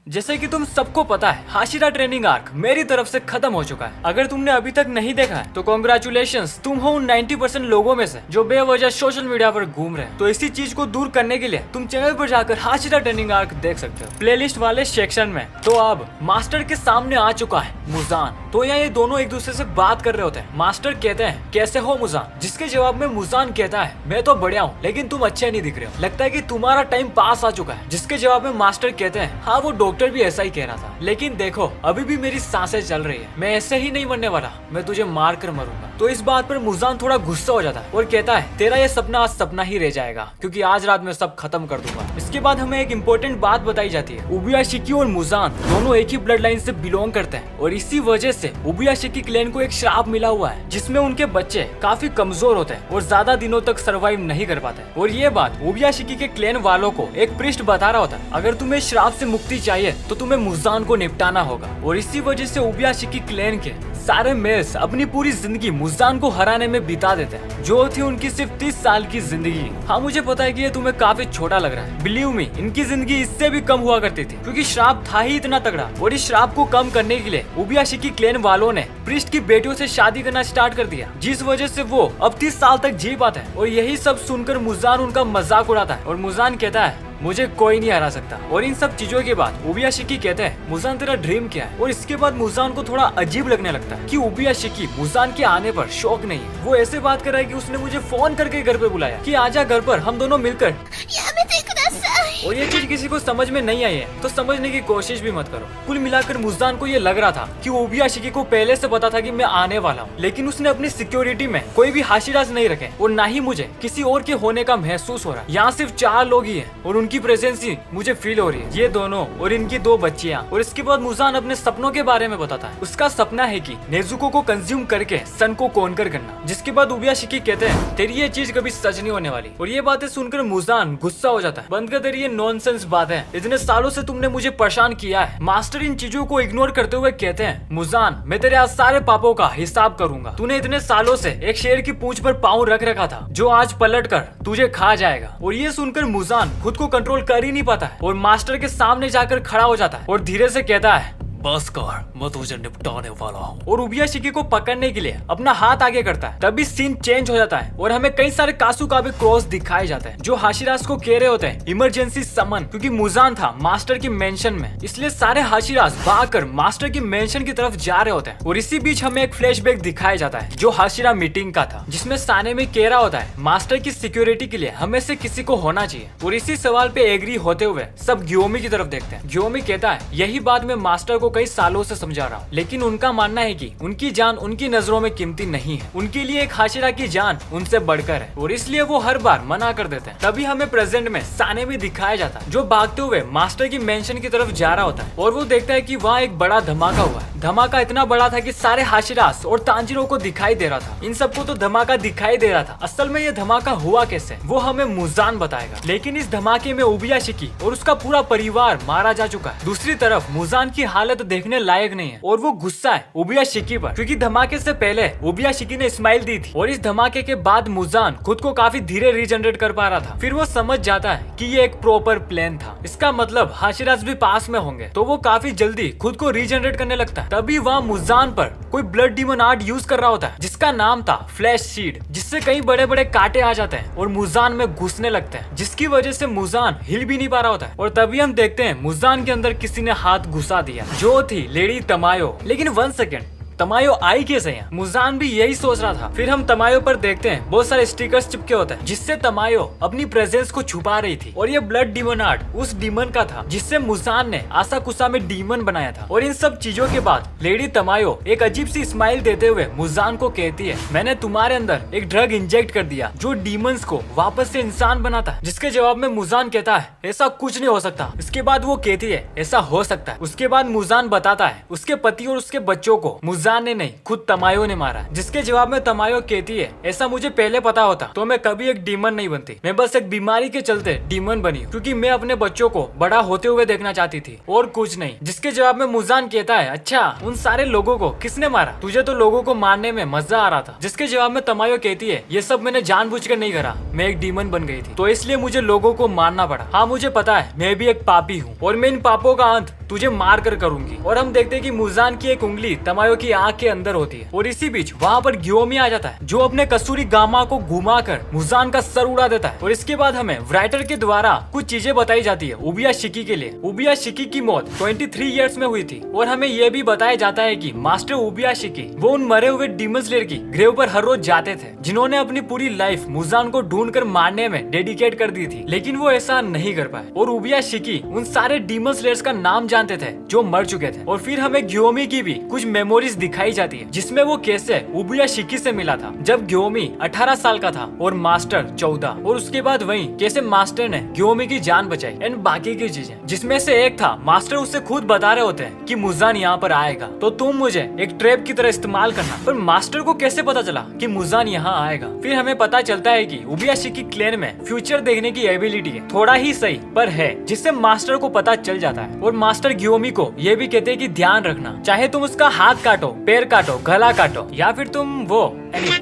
जैसे कि तुम सबको पता है, हाशिरा ट्रेनिंग आर्क मेरी तरफ से खत्म हो चुका है। अगर तुमने अभी तक नहीं देखा है तो कॉन्ग्रेचुलेशंस, तुम हो उन 90% लोगों में से जो बेवजह सोशल मीडिया पर घूम रहे हैं। तो इसी चीज को दूर करने के लिए तुम चैनल पर जाकर हाशिरा ट्रेनिंग आर्क देख सकते हो प्लेलिस्ट वाले सेक्शन में। तो अब मास्टर के सामने आ चुका है मुजान। तो यहाँ ये दोनों एक दूसरे से बात कर रहे होते हैं। मास्टर कहते हैं कैसे हो मुजान, जिसके जवाब में मुजान कहता है मैं तो बढ़िया हूँ लेकिन तुम अच्छे नहीं दिख रहे हो, लगता है कि तुम्हारा टाइम पास आ चुका है। जिसके जवाब में मास्टर कहते हैं हाँ वो डॉक्टर भी ऐसा ही कह रहा था, लेकिन देखो अभी भी मेरी सांसें चल रही है, मैं ऐसे ही नहीं मरने वाला, मैं तुझे मार कर मरूंगा। तो इस बात पर मुजान थोड़ा गुस्सा हो जाता है और कहता है तेरा ये सपना आज सपना ही रह जाएगा, क्योंकि आज रात में सब खत्म कर दूंगा। इसके बाद हमें एक इम्पोर्टेंट बात बताई जाती है, उबियाशिकी और मुजान दोनों एक ही ब्लड लाइन से बिलोंग करते हैं और इसी वजह से उबियाशिकी क्लैन को एक श्राप मिला हुआ है जिसमें उनके बच्चे काफी कमजोर होते हैं और ज्यादा दिनों तक सर्वाइव नहीं कर पाते। और ये बात उबियाशिकी के क्लैन वालों को एक प्रिस्ट बता रहा होता है, अगर तुम्हें श्राप से मुक्ति चाहिए तो तुम्हें मुजान को निपटाना होगा। और इसी वजह से उबियाशिकी क्लैन के सारे मेल्स अपनी पूरी जिंदगी मुजान को हराने में बिता देते हैं, जो थी उनकी सिर्फ 30 साल की जिंदगी। हाँ मुझे पता है कि ये तुम्हें काफी छोटा लग रहा है, बिलीव मी इनकी जिंदगी इससे भी कम हुआ करती थी, क्योंकि श्राप था ही इतना तगड़ा। और इस श्राप को कम करने के लिए उबियाशिकी क्लैन वालों ने प्रिस्ट की बेटियों से शादी करना स्टार्ट कर दिया, जिस वजह से वो अब 30 साल तक जी पाते हैं। और यही सब सुनकर मुजान उनका मजाक उड़ाता है और मुजान कहता है मुझे कोई नहीं हरा सकता। और इन सब चीजों के बाद उबियाशिकी कहते हैं मुजान तेरा ड्रीम क्या है। और इसके बाद मुजान को थोड़ा अजीब लगने लगता है कि उबियाशिकी मुजान के आने पर शौक नहीं है। वो ऐसे बात कर रहा है कि उसने मुझे फोन करके घर पे बुलाया कि आजा घर पर, हम दोनों मिलकर। और ये चीज किसी को समझ में नहीं आई है तो समझने की कोशिश भी मत करो। कुल मिलाकर मुजान को ये लग रहा था कि उबियाशिकी को पहले से पता था कि मैं आने वाला हूँ, लेकिन उसने अपनी सिक्योरिटी में कोई भी हाशिराज नहीं रखे और ना ही मुझे किसी और के होने का महसूस हो रहा है। यहाँ सिर्फ 4 लोग ही हैं और उनकी प्रेजेंस ही मुझे फील हो रही है, ये दोनों और इनकी 2 बच्चियाँ। और इसके बाद मुजान अपने सपनों के बारे में बताता है। उसका सपना है कि नेजुको को कंज्यूम करके सन को कॉन्कर करना। जिसके बाद उबियाशिकी कहते हैं तेरी ये चीज कभी सच नहीं होने वाली। और ये बातें सुनकर मुजान गुस्सा हो जाता है, बंद कर तेरी ये नॉनसेंस बात है, इतने सालों से तुमने मुझे परेशान किया है। मास्टर इन चीजों को इग्नोर करते हुए कहते हैं मुजान मैं तेरे आज सारे पापों का हिसाब करूंगा। तूने इतने सालों से एक शेर की पूंछ पर पाँव रख रखा था जो आज पलट कर तुझे खा जाएगा। और ये सुनकर मुजान खुद को कंट्रोल कर ही नहीं पाता है और मास्टर के सामने जाकर खड़ा हो जाता है और धीरे से कहता है बस कर, मैं तुझे निपटाने वाला हूँ। और उबियाशिकी को पकड़ने के लिए अपना हाथ आगे करता है। तभी सीन चेंज हो जाता है और हमें कई सारे कासुकाबे क्रॉस दिखाए जाते हैं जो हाशिराज को कह रहे होते हैं इमरजेंसी समन, क्योंकि मुजान था मास्टर की मेंशन में, इसलिए सारे हाशिराज भागकर मास्टर की मेंशन की तरफ जा रहे होते हैं। और इसी बीच हमें एक फ्लैशबैक दिखाया जाता है जो हाशिरा मीटिंग का था, जिसमें साने में कह रहा होता है मास्टर की सिक्योरिटी के लिए हमें से किसी को होना चाहिए। और इसी सवाल पे एग्री होते हुए सब ग्योमी की तरफ देखते हैं। ग्योमी कहता है यही बात मैं मास्टर को कई सालों से समझा रहा हूँ, लेकिन उनका मानना है कि उनकी जान उनकी नजरों में कीमती नहीं है, उनके लिए एक हाशिरा की जान उनसे बढ़कर है और इसलिए वो हर बार मना कर देते हैं। तभी हमें प्रेजेंट में साने भी दिखाया जाता है जो भागते हुए मास्टर की मेंशन की तरफ जा रहा होता है और वो देखता है कि वहाँ एक बड़ा धमाका हुआ है। धमाका इतना बड़ा था कि सारे हाशिरास और तांजिरो को दिखाई दे रहा था। इन सबको तो धमाका दिखाई दे रहा था, असल में ये धमाका हुआ कैसे वो हमें मुजान बताएगा। लेकिन इस धमाके में उबियाशिकी और उसका पूरा परिवार मारा जा चुका है। दूसरी तरफ मुजान की हालत देखने लायक नहीं है और वो गुस्सा है उबियाशिकी पर, क्योंकि धमाके से पहले उबियाशिकी ने स्माइल दी थी और इस धमाके के बाद मुजान खुद को काफी धीरे रीजनरेट कर पा रहा था। फिर वो समझ जाता है कि ये एक प्रॉपर प्लान था, इसका मतलब हाशिराज भी पास में होंगे, तो वो काफी जल्दी खुद को रीजनरेट करने लगता है। तभी वहाँ मुजान पर कोई ब्लड डीमन आर्ट यूज कर रहा होता है जिसका नाम था फ्लैश शीड, जिससे कई बड़े बड़े कांटे आ जाते हैं और मुजान में घुसने लगते हैं, जिसकी वजह से मुजान हिल भी नहीं पा रहा होता है। और तभी हम देखते हैं मुजान के अंदर किसी ने हाथ घुसा दिया जो थी लेडी तमायो। लेकिन 1 सेकेंड, तमायो आई कैसे है? मुजान भी यही सोच रहा था। फिर हम तमायो पर देखते हैं बहुत सारे स्टिकर्स चिपके होते हैं जिससे तमायो अपनी प्रेजेंस को छुपा रही थी और ये ब्लड डीमन आर्ट उस डीमन का था जिससे मुजान ने आसाकुसा में डीमन बनाया था। और इन सब चीजों के बाद लेडी तमायो एक अजीब सी स्माइल देते हुए मुजान को कहती है मैंने तुम्हारे अंदर एक ड्रग इंजेक्ट कर दिया जो डीमंस को वापस से इंसान बनाता है। जिसके जवाब में मुजान कहता है ऐसा कुछ नहीं हो सकता। इसके बाद वो कहती है ऐसा हो सकता है। उसके बाद मुजान बताता है उसके पति और उसके बच्चों को मुजान ने नहीं खुद तमायो ने मारा। जिसके जवाब में तमायो कहती है ऐसा मुझे पहले पता होता तो मैं कभी एक डीमन नहीं बनती, मैं बस एक बीमारी के चलते डीमन बनी क्योंकि मैं अपने बच्चों को बड़ा होते हुए देखना चाहती थी और कुछ नहीं। जिसके जवाब में मुजान कहता है अच्छा उन सारे लोगों को किसने मारा? तुझे तो लोगों को मारने में मजा आ रहा था। जिसके जवाब में तमायो कहती है ये सब मैंने जानबूझकर नहीं करा, मैं एक डीमन बन गई थी तो इसलिए मुझे लोगों को मारना पड़ा। हाँ मुझे पता है मैं भी एक पापी हूँ और मैं इन पापों का अंत तुझे मार कर करूंगी। और हम देखते हैं कि मुजान की एक उंगली तमायो की आंख के अंदर होती है और इसी बीच वहाँ पर ग्योमी आ जाता है जो अपने कसूरी गामा को घुमाकर मुजान का सर उड़ा देता है। और इसके बाद हमें राइटर के द्वारा कुछ चीजें बताई जाती है उबिया शिकी के लिए। उबिया शिकी की मौत 23 इयर्स में हुई थी और हमें यह भी बताया जाता है कि मास्टर उबिया शिकी वो उन मरे हुए डीमन स्लेयर की ग्रेव पर हर रोज जाते थे जिन्होंने अपनी पूरी लाइफ मुजान को ढूंढकर मारने में डेडिकेट कर दी थी, लेकिन वो ऐसा नहीं कर पाए। और उबिया शिकी उन सारे डीमन स्लेयर्स का नाम जानते थे जो मर चुके थे। और फिर हमें ग्योमी की भी कुछ मेमोरीज दिखाई जाती है जिसमें वो कैसे उबिया शिकी से मिला था जब ग्योमी 18 साल का था और मास्टर 14। और उसके बाद वहीं कैसे मास्टर ने ग्योमी की जान बचाई एंड बाकी की चीजें, जिसमें से एक था मास्टर उससे खुद बता रहे होते हैं कि मुजान यहाँ पर आएगा तो तुम मुझे एक ट्रैप की तरह इस्तेमाल करना। पर मास्टर को कैसे पता चला कि मुजान यहाँ आएगा? फिर हमें पता चलता है कि उबियाशिकी क्लैन में फ्यूचर देखने की एबिलिटी है, थोड़ा ही सही पर है, जिससे मास्टर को पता चल जाता है। और मास्टर ग्योमी को ये भी कहते हैं कि ध्यान रखना, चाहे तुम उसका हाथ काटो, पैर काटो, गला काटो या फिर तुम वो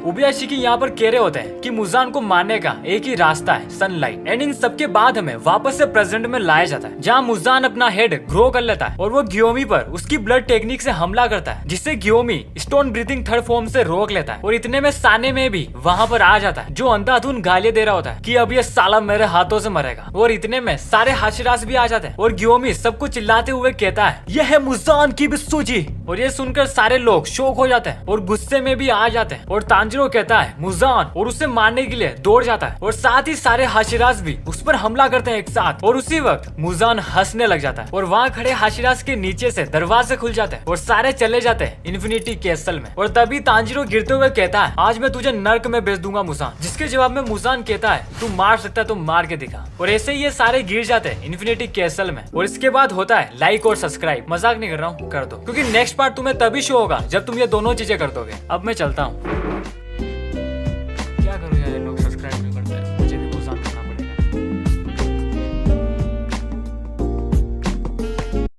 उबियाशिकी यहाँ पर कह रहे होते हैं कि मुजान को मारने का एक ही रास्ता है, सनलाइट। एंड इन सबके बाद हमें वापस से प्रेजेंट में लाया जाता है जहाँ मुजान अपना हेड ग्रो कर लेता है और वो ग्योमी पर उसकी ब्लड टेक्निक से हमला करता है जिससे ग्योमी स्टोन ब्रीथिंग थर्ड फॉर्म से रोक लेता है। और इतने में साने में भी वहाँ पर आ जाता है जो अंधाधुन गालियां दे रहा होता है कि अब ये साला मेरे हाथों से मरेगा। और इतने में सारे हाशिरास भी आ जाते हैं और ग्योमी सबको चिल्लाते हुए कहता है यह है मुजान की बिस्सुजी। और ये सुनकर सारे लोग शौक हो जाते हैं और गुस्से में भी आ जाते हैं। और तांजिरो कहता है मुजान और उसे मारने के लिए दौड़ जाता है और साथ ही सारे हाशिरास भी उस पर हमला करते हैं एक साथ। और उसी वक्त मुजान हंसने लग जाता है और वहाँ खड़े हाशिरास के नीचे से दरवाजे खुल जाते हैं और सारे चले जाते हैं इन्फिनिटी कैसल में। और तभी तांजिरो गिरते हुए कहता है आज मैं तुझे नर्क में भेज दूंगा मुजान, जिसके जवाब में मुजान कहता है तू मार सकता है तो मार के दिखा। और ऐसे ही ये सारे गिर जाते हैं इन्फिनिटी कैसल में। और इसके बाद होता है लाइक और सब्सक्राइब, मजाक नहीं कर रहा हूँ, कर दो, क्योंकि नेक्स्ट पार्ट तुम्हें तभी शो होगा जब तुम ये दोनों चीजें कर दोगे। अब मैं चलता हूँ।